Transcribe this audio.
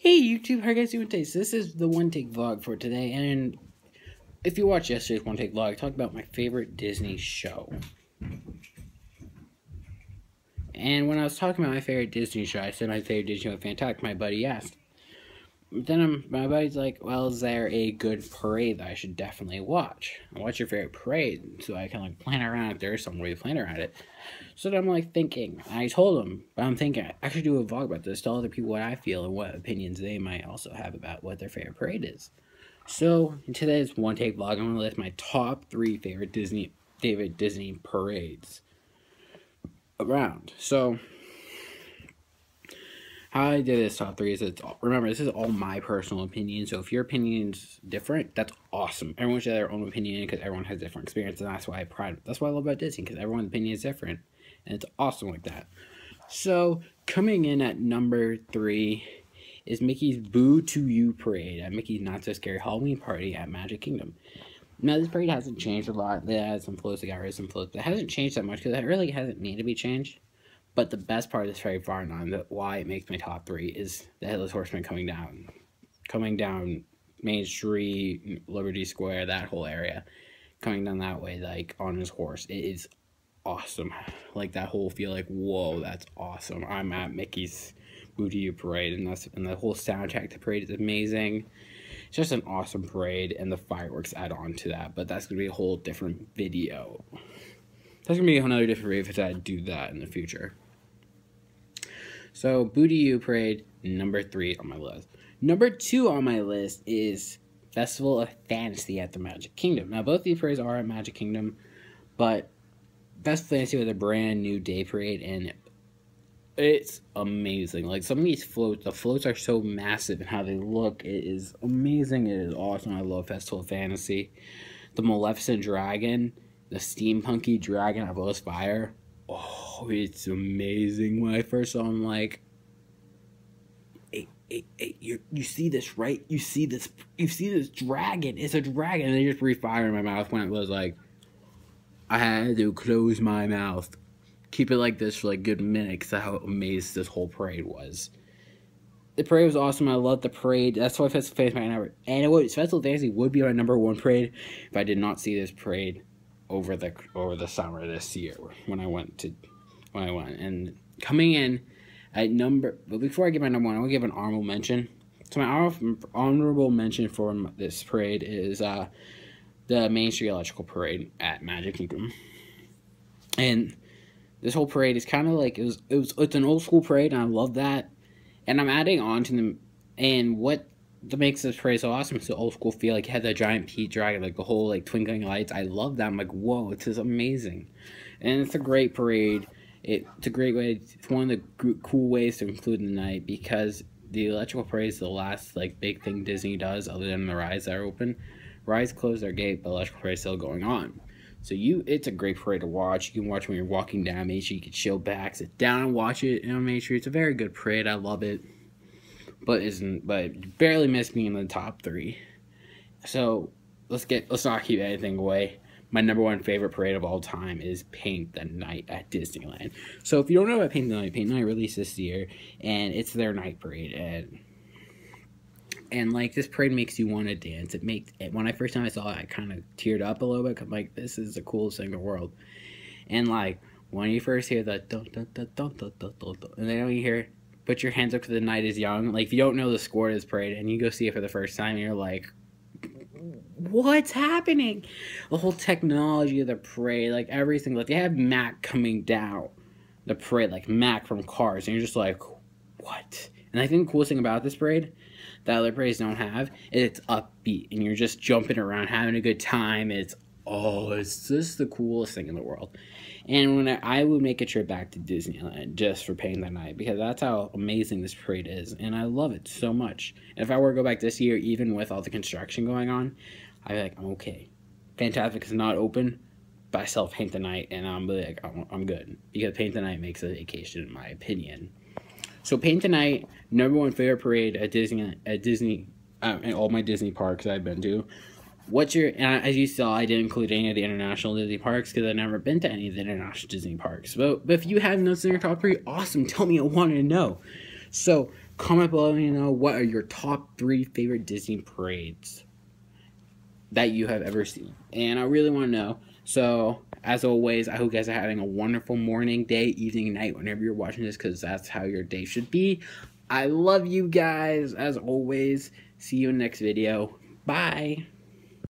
Hey YouTube, how are you guys doing today? So this is the one take vlog for today, and if you watched yesterday's one take vlog, I talked about my favorite Disney show. And when I was talking about my favorite Disney show, I said my favorite Disney show was Fantastic. My buddy asked. Then my buddy's like, well, is there a good parade that I should definitely watch? What's your favorite parade? So I can like plan around if there's some way to plan around it. So then I'm like thinking, I told him, but I'm thinking I should do a vlog about this, tell other people what I feel and what opinions they might also have about what their favorite parade is. So in today's one take vlog, I'm gonna list my top 3 favorite Disney parades around. So how I did this top 3 is remember, this is all my personal opinion, so if your opinion's different, that's awesome. Everyone should have their own opinion because everyone has different experience, and that's why I love about Disney, because everyone's opinion is different, and it's awesome like that. So coming in at number 3 is Mickey's Boo to You parade at Mickey's Not So Scary Halloween Party at Magic Kingdom. Now this parade hasn't changed a lot. They had some floats, they got rid of some floats. It hasn't changed that much because it really hasn't needed to be changed. But the best part of this parade, far and on, why it makes my top 3 is the Headless Horseman coming down Main Street, Liberty Square, that whole area, coming down that way, like on his horse. It is awesome. Like that whole feel, like whoa, that's awesome. I'm at Mickey's Boo to You parade, and the whole soundtrack to the parade is amazing. It's just an awesome parade, and the fireworks add on to that. But that's gonna be a whole different video. That's gonna be another different video if I do that in the future. So, Boo to You parade, number 3 on my list. Number 2 on my list is Festival of Fantasy at the Magic Kingdom. Now, both these parades are at Magic Kingdom, but Festival of Fantasy was a brand new day parade, and it's amazing. Like, some of these floats, the floats are so massive, and how they look, it is amazing. It is awesome. I love Festival of Fantasy. The Maleficent Dragon, the steampunky dragon that blows fire. Oh, it's amazing. When I first saw him, like, hey, you see this, right? You see this dragon. It's a dragon. And they just breathed fire in my mouth when it was like, I had to close my mouth. Keep it like this for like a good minute because of how amazed this whole parade was. The parade was awesome. I loved the parade. That's why Festival of Fantasy my number. And Festival of Fantasy would be my number 1 parade if I did not see this parade over the summer this year when I went. And coming in at but before I give my number 1, I want to give an honorable mention. So my honorable mention for this parade is the Main Street Electrical Parade at Magic Kingdom. And this whole parade is kind of like it's an old school parade, and I love that. And I'm adding on to them, and what makes this parade so awesome is the old school feel. Like, you had the giant Pete dragon, like the whole like twinkling lights. I love that. I'm like, whoa, this is amazing. And it's a great parade. It's a great way. It's one of the cool ways to include the night, because the electrical parade is the last like big thing Disney does other than the rides that are open. Rides close their gate, but electrical parade is still going on. So it's a great parade to watch. You can watch when you're walking down Main Street. You can chill back, sit down, and watch it on Main Street. It's a very good parade. I love it. But barely missed me in the top 3. So let's not keep anything away. My number 1 favorite parade of all time is Paint the Night at Disneyland. So if you don't know about Paint the Night released this year, and it's their night parade, and like this parade makes you want to dance. When I first time I saw it, I kind of teared up a little bit. I'm like, this is the coolest thing in the world. And like when you first hear the dun dun dun dun dun dun dun, and then when you hear Put Your Hands Up to the Night Is Young, like if you don't know the score to this parade and you go see it for the first time, you're like, what's happening? The whole technology of the parade, like everything, like they have Mac coming down the parade, like Mac from Cars, and you're just like, what? And I think the coolest thing about this parade that other parades don't have is it's upbeat, and you're just jumping around, having a good time. It's just the coolest thing in the world. And when I would make a trip back to Disneyland just for Paint the Night, because that's how amazing this parade is, and I love it so much. And if I were to go back this year, even with all the construction going on, I'd be like, I'm okay. Fantastic is not open, but I still Paint the Night, and I'm like, I'm good, because Paint the Night makes a vacation, in my opinion. So Paint the Night, number 1 favorite parade at Disney, in all my Disney parks I've been to. As you saw, I didn't include any of the international Disney parks because I've never been to any of the international Disney parks. But if you have notes in your top 3, awesome. Tell me, I want to know. So, Comment below, let me know what are your top 3 favorite Disney parades that you have ever seen. And I really want to know. So, as always, I hope you guys are having a wonderful morning, day, evening, night, whenever you're watching this, because that's how your day should be. I love you guys, as always. See you in the next video. Bye.